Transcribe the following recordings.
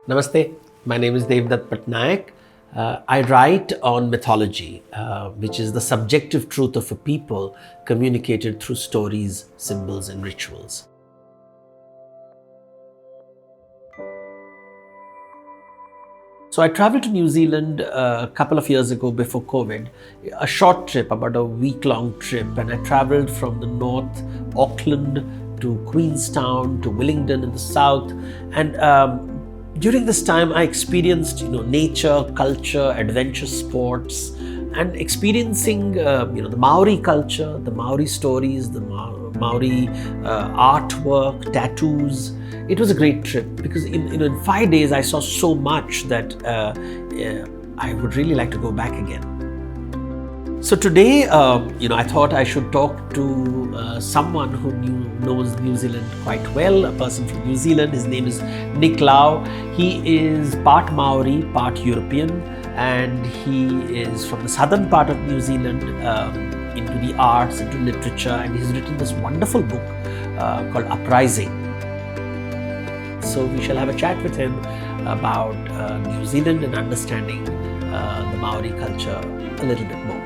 Namaste, my name is Devdutt Pattanaik. I write on mythology, which is the subjective truth of a people communicated through stories, symbols, and rituals. So I traveled to New Zealand a couple of years ago before COVID, a short trip, about a week-long trip, and I traveled from the north, Auckland, to Queenstown, to Wellington in the south, and during this time I experienced, nature, culture, adventure sports, and experiencing, the Maori culture, the Maori stories, the Maori artwork, tattoos. It was a great trip because in 5 days I saw so much that I would really like to go back again. So today, I thought I should talk to someone who knows New Zealand quite well, a person from New Zealand. His name is Nick Lau. He is part Maori, part European, and he is from the southern part of New Zealand, into the arts, into literature, and he's written this wonderful book called Uprising. So we shall have a chat with him about New Zealand and understanding the Maori culture a little bit more.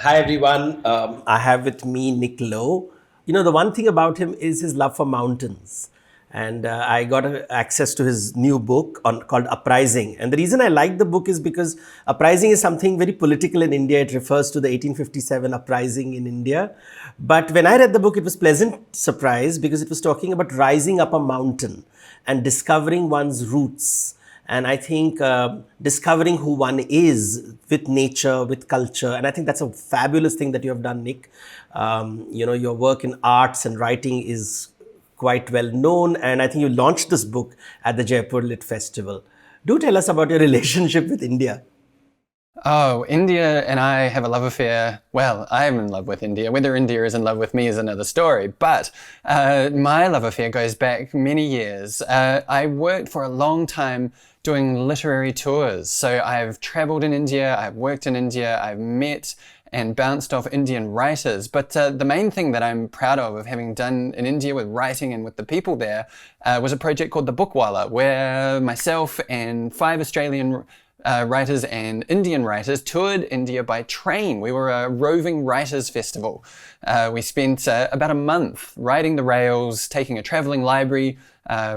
Hi everyone, I have with me Nick Lowe. The one thing about him is his love for mountains. And I got access to his new book called Uprising. And the reason I like the book is because Uprising is something very political in India. It refers to the 1857 uprising in India. But when I read the book, it was a pleasant surprise because it was talking about rising up a mountain and discovering one's roots. And I think discovering who one is with nature, with culture. And I think that's a fabulous thing that you have done, Nick. Your work in arts and writing is quite well known, and I think you launched this book at the Jaipur Lit Festival. Do tell us about your relationship with India. Oh, India and I have a love affair. Well, I'm in love with India. Whether India is in love with me is another story. But my love affair goes back many years. I worked for a long time doing literary tours. So I've traveled in India, I've worked in India, I've met and bounced off Indian writers. But the main thing that I'm proud of having done in India with writing and with the people there was a project called The Bookwala, where myself and 5 Australian writers and Indian writers toured India by train. We were a roving writers festival. We spent about a month riding the rails, taking a traveling library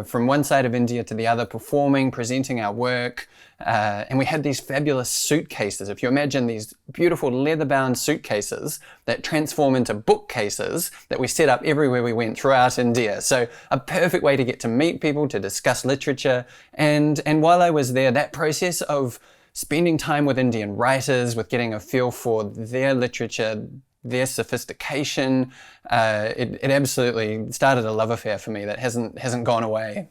from one side of India to the other, performing, presenting our work. And we had these fabulous suitcases. If you imagine these beautiful leather-bound suitcases that transform into bookcases that we set up everywhere we went throughout India. So a perfect way to get to meet people, to discuss literature. And while I was there, that process of spending time with Indian writers, with getting a feel for their literature, their sophistication, it absolutely started a love affair for me that hasn't gone away.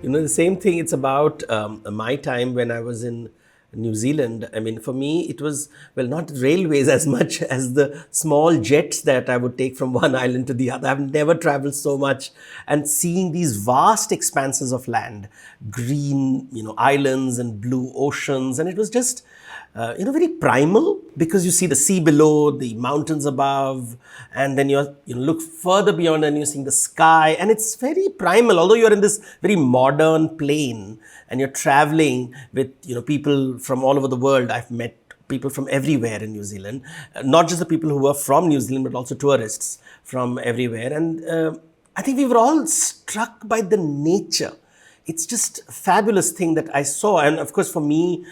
The same thing, it's about my time when I was in New Zealand. I mean, for me, it was, well, not railways as much as the small jets that I would take from one island to the other. I've never traveled so much, and seeing these vast expanses of land, green, islands and blue oceans. And it was just, very primal, because you see the sea below, the mountains above, and then you look further beyond and you're seeing the sky, and it's very primal. Although you're in this very modern plane and you're traveling with people from all over the world. I've met people from everywhere in New Zealand, not just the people who were from New Zealand, but also tourists from everywhere. And I think we were all struck by the nature. It's just a fabulous thing that I saw. And of course, for me,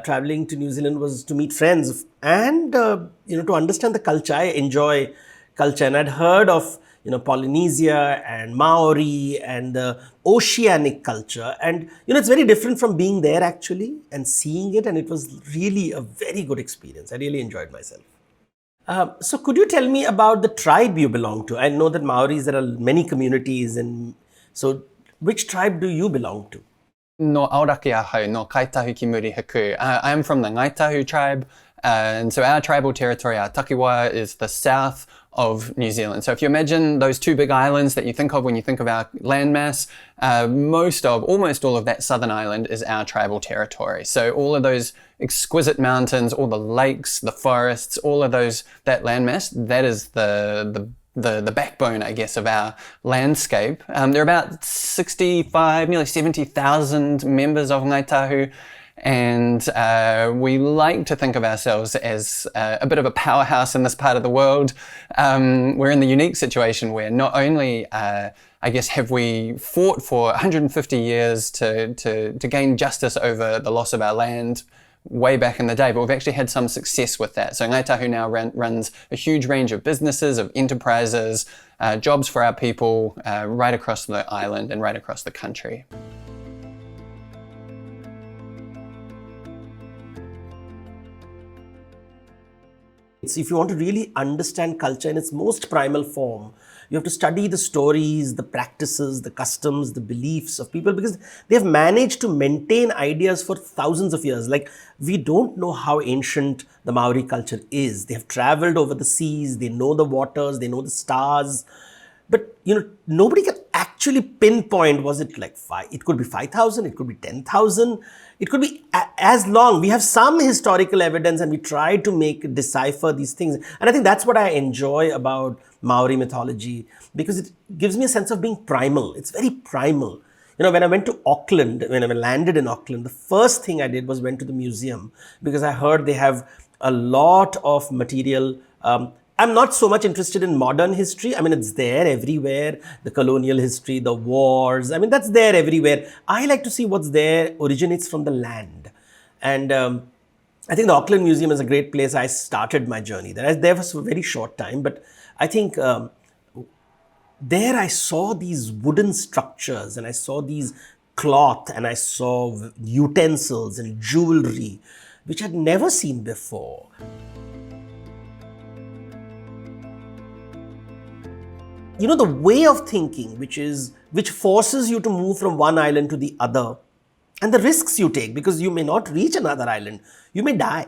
traveling to New Zealand was to meet friends and, to understand the culture. I enjoy culture. And I'd heard of, Polynesia and Maori and the oceanic culture. And, it's very different from being there actually and seeing it. And it was really a very good experience. I really enjoyed myself. So could you tell me about the tribe you belong to? I know that Maoris, there are many communities. And so which tribe do you belong to? No Auraki ahau, no Kaitahu ki muri haku. I'm from the Ngaitahu tribe. And so our tribal territory, our takiwa, is the south of New Zealand. So if you imagine those two big islands that you think of when you think of our landmass, almost all of that southern island is our tribal territory. So all of those exquisite mountains, all the lakes, the forests, all of that landmass, that is the backbone, I guess, of our landscape. There are about 65, nearly 70,000 members of Ngai Tahu, and we like to think of ourselves as a bit of a powerhouse in this part of the world. We're in the unique situation where not only, I guess, have we fought for 150 years to gain justice over the loss of our land way back in the day, but we've actually had some success with that. So Ngai Tahu now runs a huge range of businesses, of enterprises, jobs for our people right across the island and right across the country. If you want to really understand culture in its most primal form, you have to study the stories, the practices, the customs, the beliefs of people, because they have managed to maintain ideas for thousands of years. Like, we don't know how ancient the Maori culture is. They have traveled over the seas, they know the waters, they know the stars. But, nobody can actually pinpoint, was it like it could be 5,000, it could be 10,000, it could be as long. We have some historical evidence and we try to decipher these things. And I think that's what I enjoy about Maori mythology, because it gives me a sense of being primal. It's very primal. When I went to Auckland, when I landed in Auckland, the first thing I did was went to the museum, because I heard they have a lot of material. I'm not so much interested in modern history. I mean, it's there everywhere. The colonial history, the wars, I mean, that's there everywhere. I like to see what's there originates from the land. And I think the Auckland Museum is a great place. I started my journey there. I was there for a very short time, but I think there I saw these wooden structures, and I saw these cloth, and I saw utensils and jewelry, which I'd never seen before. The way of thinking, which forces you to move from one island to the other, and the risks you take, because you may not reach another island, you may die.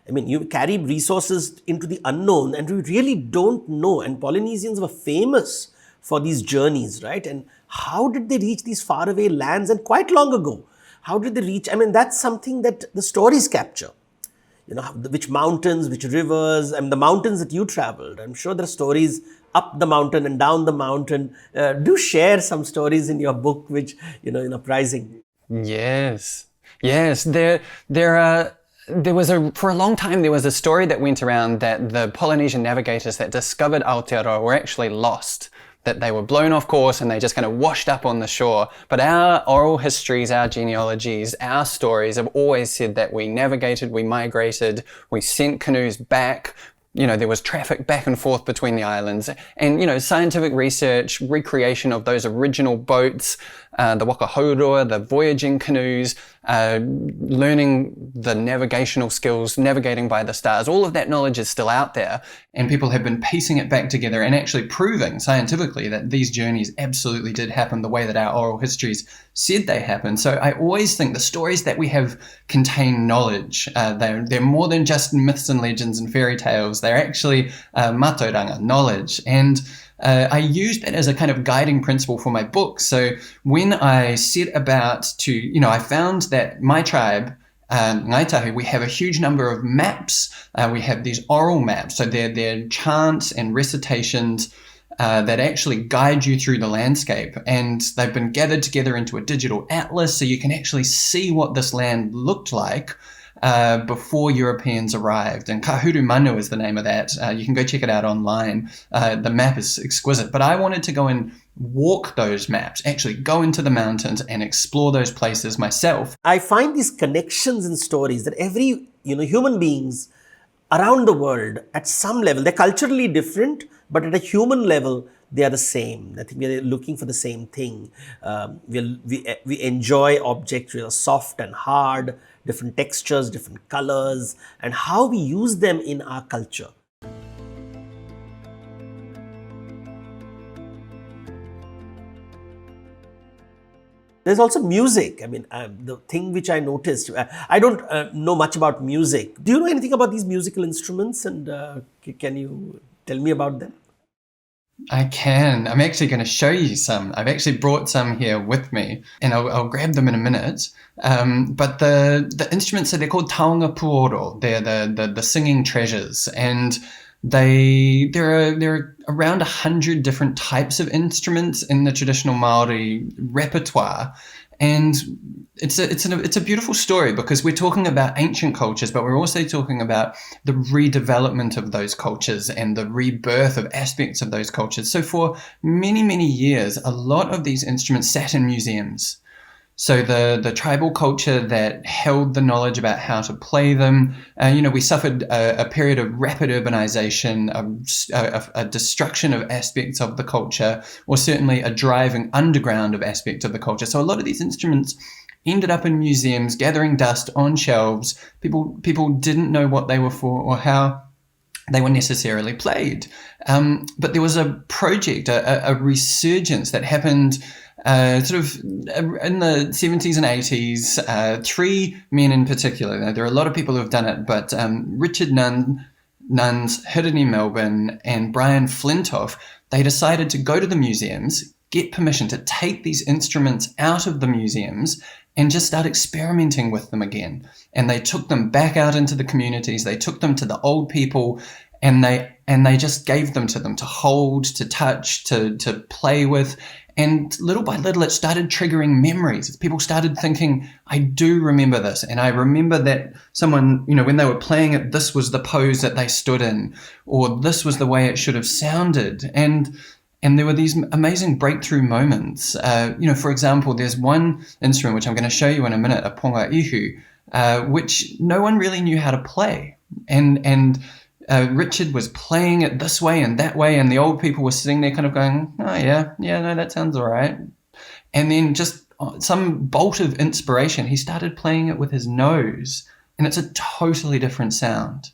I mean, you carry resources into the unknown, and we really don't know. And Polynesians were famous for these journeys, right? And how did they reach these faraway lands, and quite long ago? How did they reach? I mean, that's something that the stories capture. Which mountains, which rivers, and the mountains that you traveled. I'm sure there are stories up the mountain and down the mountain. Do share some stories in your book, which, prizing. Yes. For a long time, there was a story that went around that the Polynesian navigators that discovered Aotearoa were actually lost, that they were blown off course and they just kind of washed up on the shore. But our oral histories, our genealogies, our stories have always said that we navigated, we migrated, we sent canoes back. There was traffic back and forth between the islands, and, scientific research, recreation of those original boats, the wakahaurua, the voyaging canoes, learning the navigational skills, navigating by the stars, all of that knowledge is still out there. And people have been piecing it back together and actually proving scientifically that these journeys absolutely did happen the way that our oral histories said they happened. So I always think the stories that we have contain knowledge. They're more than just myths and legends and fairy tales. They're actually matauranga, knowledge. And I used that as a kind of guiding principle for my book. So when I set about I found that my tribe, Ngai Tahu, we have a huge number of maps. We have these oral maps. So they're chants and recitations that actually guide you through the landscape. And they've been gathered together into a digital atlas, so you can actually see what this land looked like before Europeans arrived. And Kahuru Manu is the name of that. You can go check it out online. The map is exquisite. But I wanted to go and walk those maps, actually go into the mountains and explore those places myself. I find these connections in stories that every, human beings around the world at some level, they're culturally different, but at a human level, they are the same. I think we are looking for the same thing. We enjoy objects which are soft and hard, different textures, different colors, and how we use them in our culture. There's also music. I mean, the thing which I noticed, I don't know much about music. Do you know anything about these musical instruments? And can you tell me about them? I can. I'm actually going to show you some. I've actually brought some here with me, and I'll grab them in a minute. But the instruments, so they're called taonga puoro. They're the singing treasures, and there are around 100 different types of instruments in the traditional Maori repertoire, and it's a beautiful story because we're talking about ancient cultures, but we're also talking about the redevelopment of those cultures and the rebirth of aspects of those cultures. So for many, many years, a lot of these instruments sat in museums. So the tribal culture that held the knowledge about how to play them, we suffered a period of rapid urbanization, a destruction of aspects of the culture, or certainly a driving underground of aspects of the culture. So a lot of these instruments ended up in museums, gathering dust on shelves. People didn't know what they were for or how they were necessarily played. But there was a project, a resurgence that happened sort of in the 70s and 80s. Three men in particular. Now, there are a lot of people who have done it, but Richard Nuns, hidden in Melbourne, and Brian Flintoff, they decided to go to the museums, get permission to take these instruments out of the museums and just start experimenting with them again. And they took them back out into the communities. They took them to the old people, and they just gave them to them to hold, to touch, to play with. And little by little, it started triggering memories. People started thinking, I do remember this. And I remember that someone, when they were playing it, this was the pose that they stood in, or this was the way it should have sounded. And there were these amazing breakthrough moments. For example, there's one instrument, which I'm going to show you in a minute, a ponga ihu, which no one really knew how to play. And Richard was playing it this way and that way, and the old people were sitting there kind of going, oh, yeah, no, that sounds all right. And then just some bolt of inspiration, he started playing it with his nose, and it's a totally different sound,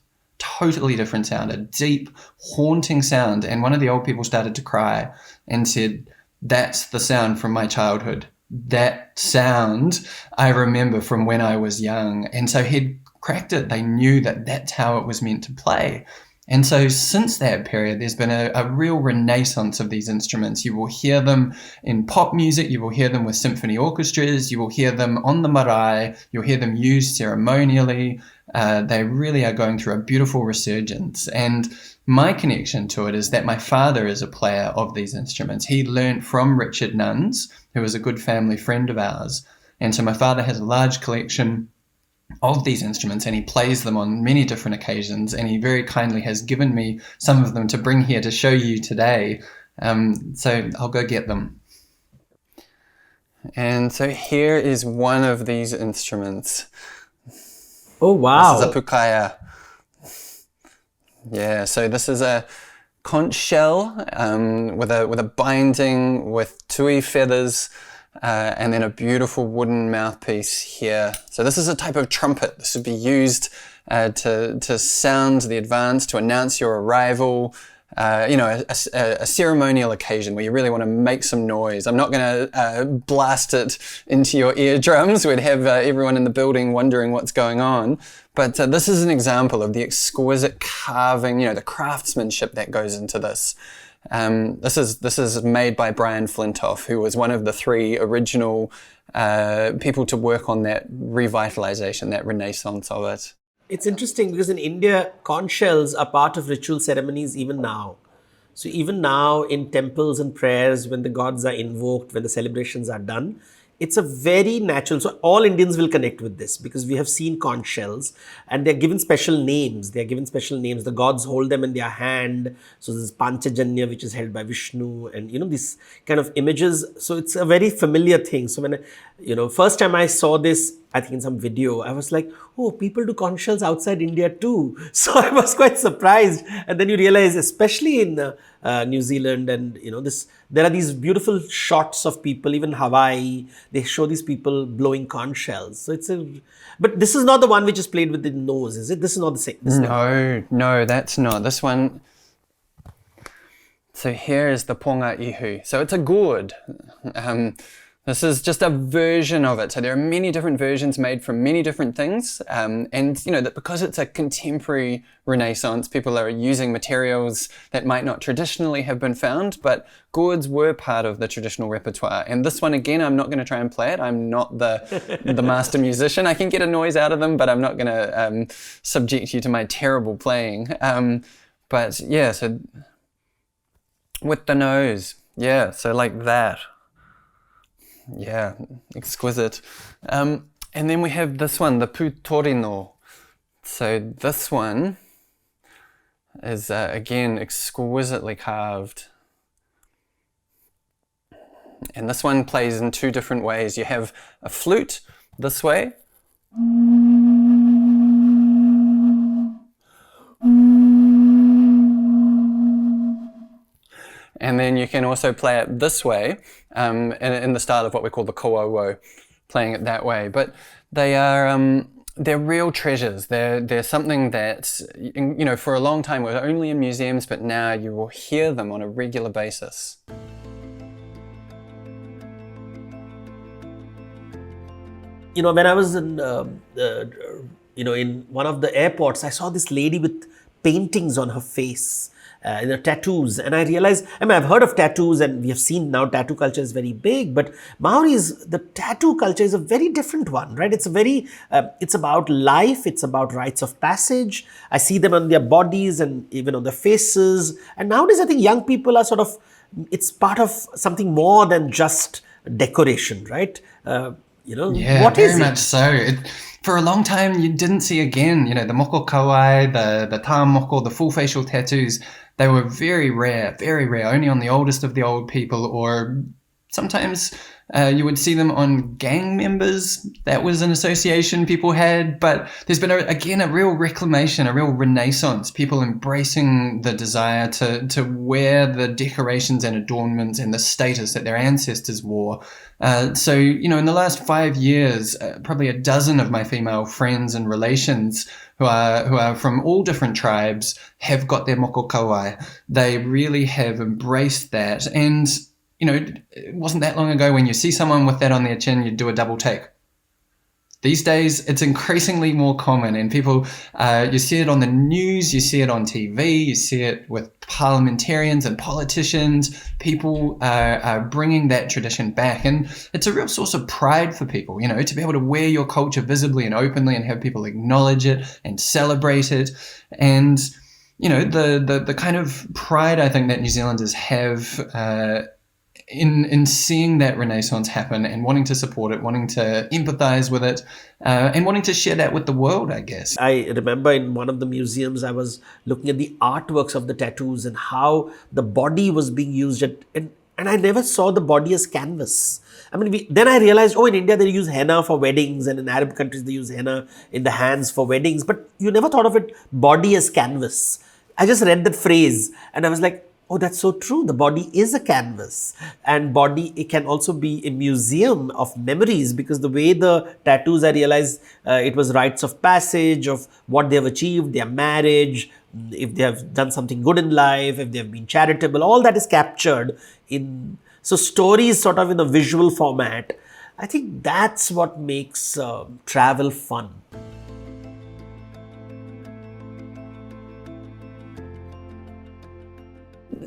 a deep, haunting sound. And one of the old people started to cry and said, that's the sound from my childhood. That sound I remember from when I was young. And so he'd cracked it. They knew that that's how it was meant to play. And so since that period, there's been a real renaissance of these instruments. You will hear them in pop music. You will hear them with symphony orchestras. You will hear them on the marae. You'll hear them used ceremonially. They really are going through a beautiful resurgence. And my connection to it is that my father is a player of these instruments. He learned from Richard Nuns, who was a good family friend of ours. And so my father has a large collection of these instruments, and he plays them on many different occasions, and he very kindly has given me some of them to bring here to show you today. So I'll go get them. And so here is one of these instruments. Oh, wow. This is a pukaya. Yeah, so this is a conch shell with a binding with tui feathers, and then a beautiful wooden mouthpiece here. So this is a type of trumpet. This would be used to sound the advance, to announce your arrival. A ceremonial occasion where you really want to make some noise. I'm not going to blast it into your eardrums. We'd have everyone in the building wondering what's going on. But this is an example of the exquisite carving, the craftsmanship that goes into this. This is made by Brian Flintoff, who was one of the three original people to work on that revitalization, that renaissance of it. It's interesting because in India, conch shells are part of ritual ceremonies even now. So even now in temples and prayers, when the gods are invoked, when the celebrations are done, it's a very natural. So all Indians will connect with this because we have seen conch shells and they're given special names. The gods hold them in their hand. So there's Panchajanya, which is held by Vishnu, and these kind of images. So it's a very familiar thing. So when first time I saw this, I think in some video, I was like, oh, people do conch shells outside India too. So I was quite surprised. And then you realize, especially in New Zealand and there are these beautiful shots of people, even Hawaii, they show these people blowing conch shells. So but this is not the one which is played with the nose, is it? This is not the same. No, that's not. This one. So here is the ponga ihu. So it's a gourd. This is just a version of it. So there are many different versions made from many different things. And you know that because it's a contemporary Renaissance, people are using materials that might not traditionally have been found, but gourds were part of the traditional repertoire. And this one, again, I'm not going to try and play it. I'm not the master musician. I can get a noise out of them, but I'm not going to subject you to my terrible playing. But yeah, so with the nose, yeah, so like that. Yeah, exquisite. And then we have this one, the Putorino. So this one is, again, exquisitely carved. And this one plays in two different ways. You have a flute this way. And then you can also play it this way, in the style of what we call the ko'owo, playing it that way. But they are, they're real treasures. They're something that, you know, for a long time were only in museums, but now you will hear them on a regular basis. You know, when I was in, in one of the airports, I saw this lady with paintings on her face. Tattoos, and I realized, I mean, I've heard of tattoos and we have seen now tattoo culture is very big, but the tattoo culture is a very different one, right? It's a very, it's about life, it's about rites of passage. I see them on their bodies and even on their faces. And nowadays, I think young people are sort of, it's part of something more than just decoration, right? Yeah, what is very it? much so. For a long time, you didn't see again, you know, the moko kawai, the ta moko, the full facial tattoos. They were very rare, only on the oldest of the old people, or sometimes you would see them on gang members. That was an association people had, but there's been, a real reclamation, a real renaissance, people embracing the desire to wear the decorations and adornments and the status that their ancestors wore. So, you know, in the last 5 years, probably a dozen of my female friends and relations who are from all different tribes have got their moko kawai. They really have embraced that. And, you know, it wasn't that long ago when you see someone with that on their chin, you'd do a double take. These days, it's increasingly more common, and people, you see it on the news, you see it on TV, you see it with parliamentarians and politicians. People are bringing that tradition back, and it's a real source of pride for people, you know, to be able to wear your culture visibly and openly and have people acknowledge it and celebrate it. And, you know, the kind of pride I think that New Zealanders have in seeing that renaissance happen and wanting to support it, wanting to empathize with it, and wanting to share that with the world, I guess. I remember in one of the museums, I was looking at the artworks of the tattoos and how the body was being used, and I never saw the body as canvas. I mean, then I realized, in India they use henna for weddings, and in Arab countries they use henna in the hands for weddings, but you never thought of it body as canvas. I just read that phrase and I was like, oh, that's so true. The body is a canvas, and it can also be a museum of memories, because the way the tattoos, I realized it was rites of passage of what they have achieved, their marriage, if they have done something good in life, if they have been charitable, all that is captured in, so stories sort of in a visual format. I think that's what makes travel fun.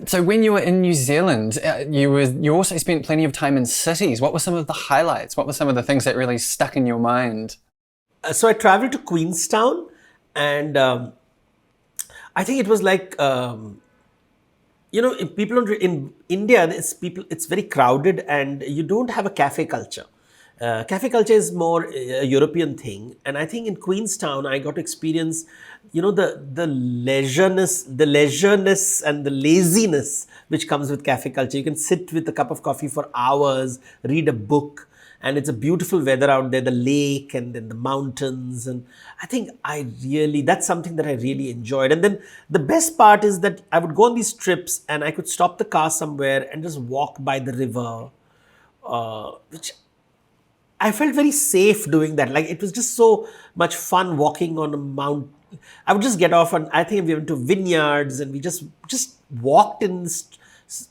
So when you were in New Zealand, you also spent plenty of time in cities. What were some of the highlights? What were some of the things that really stuck in your mind? So I traveled to Queenstown, and I think it was like, people in India, it's very crowded, and you don't have a cafe culture. Cafe culture is more a European thing, and I think in Queenstown I got to experience, the leisureness and the laziness which comes with cafe culture. You can sit with a cup of coffee for hours, read a book, and it's a beautiful weather out there, the lake and then the mountains, and I think that's something that I really enjoyed. And then the best part is that I would go on these trips and I could stop the car somewhere and just walk by the river, which I felt very safe doing that. Like, it was just so much fun walking on a mount. I would just get off, and I think we went to vineyards and we just walked in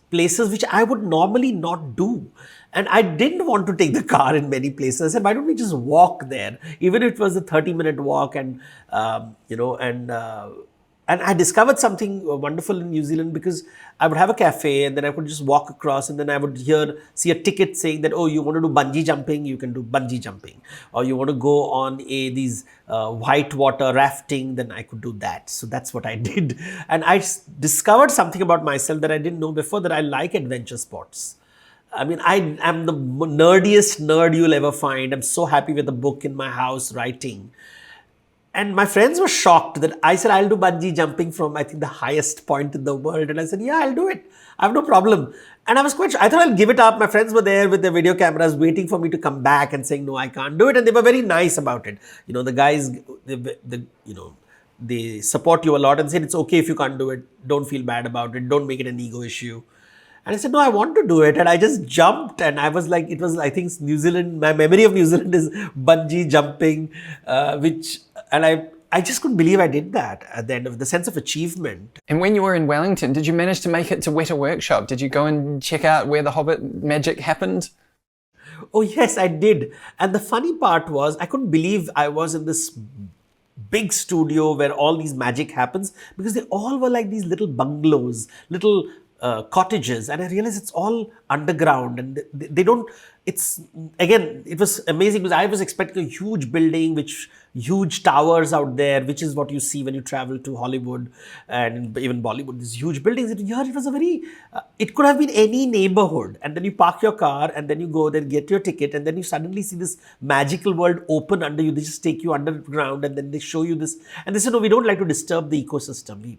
places which I would normally not do. And I didn't want to take the car in many places. I said, why don't we just walk there? Even if it was a 30-minute walk, and I discovered something wonderful in New Zealand, because I would have a cafe and then I could just walk across, and then I would see a ticket saying that, oh, you want to do bungee jumping, you can do bungee jumping. Or you want to go on these white water rafting, then I could do that. So that's what I did. And I discovered something about myself that I didn't know before, that I like adventure sports. I mean, I am the nerdiest nerd you'll ever find. I'm so happy with the book in my house writing. And my friends were shocked that I said, I'll do bungee jumping from, I think, the highest point in the world. And I said, yeah, I'll do it. I have no problem. And I was I thought I'll give it up. My friends were there with their video cameras waiting for me to come back and saying, no, I can't do it. And they were very nice about it. You know, the guys, they support you a lot and said, it's okay if you can't do it. Don't feel bad about it. Don't make it an ego issue. And I said, no, I want to do it. And I just jumped. And I was like, I think New Zealand, my memory of New Zealand is bungee jumping, I just couldn't believe I did that at the end of the sense of achievement. And when you were in Wellington, did you manage to make it to Weta Workshop? Did you go and check out where the Hobbit magic happened? Oh, yes, I did. And the funny part was, I couldn't believe I was in this big studio where all these magic happens, because they all were like these little bungalows, little cottages, and I realized it's all underground, and they don't, it was amazing, because I was expecting a huge building, huge towers out there, which is what you see when you travel to Hollywood and even Bollywood, these huge buildings. Here it was it could have been any neighborhood, and then you park your car and then you go, then get your ticket, and then you suddenly see this magical world open under you. They just take you underground and then they show you this, and they say, no, we don't like to disturb the ecosystem.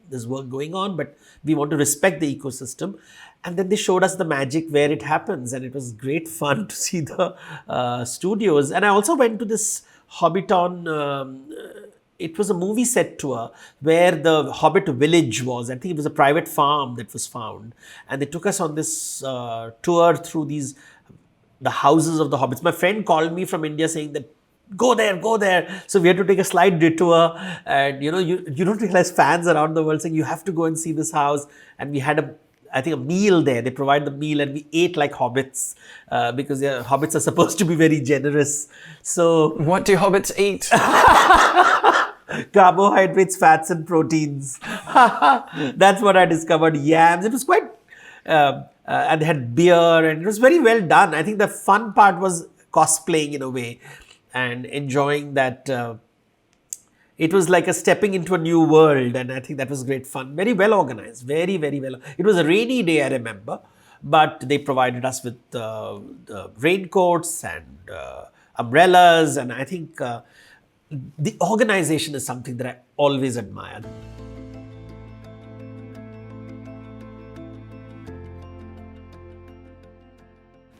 There's work going on, but we want to respect the ecosystem. And then they showed us the magic where it happens, and it was great fun to see the studios. And I also went to this Hobbiton, it was a movie set tour where the Hobbit village was. I think it was a private farm that was found. And they took us on this tour through the houses of the hobbits. My friend called me from India saying that, go there, go there. So we had to take a slight detour, and you don't realize fans around the world saying you have to go and see this house. And we had a meal there. They provide the meal, and we ate like hobbits, because hobbits are supposed to be very generous. So what do hobbits eat? Carbohydrates, fats, and proteins. That's what I discovered. Yams. It was quite, and they had beer, and it was very well done. I think the fun part was cosplaying in a way, and enjoying that. It was like a stepping into a new world, and I think that was great fun. Very well organized, very, very well. It was a rainy day, I remember, but they provided us with raincoats and umbrellas, and I think the organization is something that I always admired.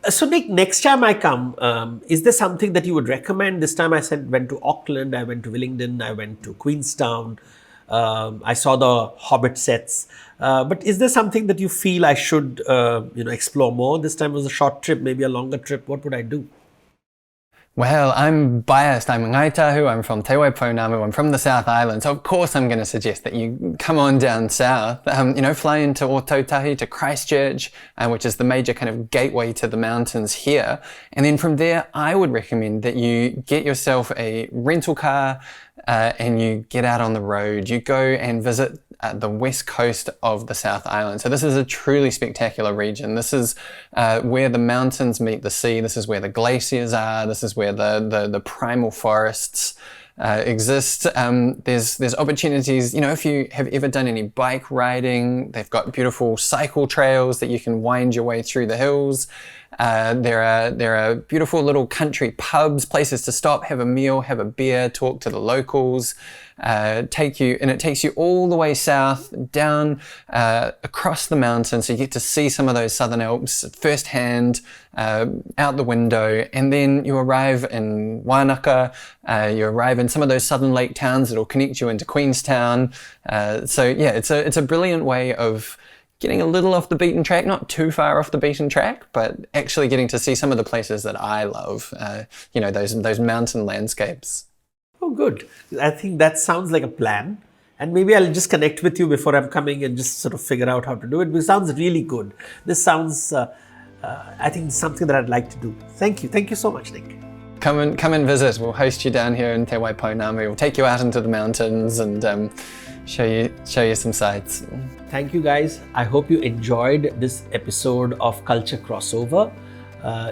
So Nick, next time I come, is there something that you would recommend? This time I went to Auckland, I went to Wellington, I went to Queenstown, I saw the Hobbit sets. But is there something that you feel I should explore more? This time was a short trip, maybe a longer trip. What would I do? Well, I'm biased. I'm Ngaitahu, I'm from Te Waipounamu, I'm from the South Island, so of course I'm going to suggest that you come on down south, fly into Ōtautahi to Christchurch, which is the major kind of gateway to the mountains here. And then from there, I would recommend that you get yourself a rental car and you get out on the road. You go and visit the west coast of the South Island. So this is a truly spectacular region. This is where the mountains meet the sea. This is where the glaciers are. This is where the primal forests exist. There's opportunities, if you have ever done any bike riding, they've got beautiful cycle trails that you can wind your way through the hills. There are beautiful little country pubs, places to stop, have a meal, have a beer, talk to the locals. It takes you all the way south, down across the mountains, so you get to see some of those Southern Alps firsthand, out the window, and then you arrive in Wanaka, you arrive in some of those southern lake towns that will connect you into Queenstown. It's a brilliant way of getting a little off the beaten track, not too far off the beaten track, but actually getting to see some of the places that I love, those mountain landscapes. Oh, good. I think that sounds like a plan. And maybe I'll just connect with you before I'm coming and just sort of figure out how to do it. This sounds really good. This sounds, I think, something that I'd like to do. Thank you. Thank you so much, Nick. Come and visit. We'll host you down here in Te Waipounami. We'll take you out into the mountains and show you some sights. Thank you, guys. I hope you enjoyed this episode of Culture Crossover.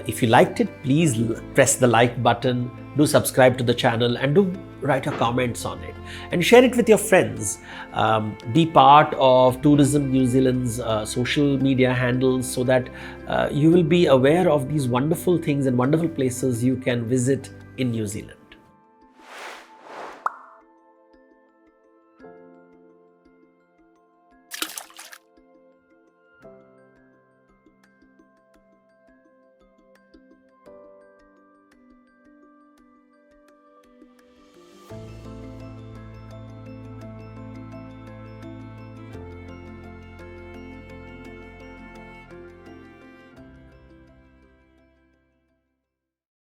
If you liked it, please press the like button, do subscribe to the channel, and do write your comments on it. And share it with your friends. Be part of Tourism New Zealand's social media handles so that you will be aware of these wonderful things and wonderful places you can visit in New Zealand.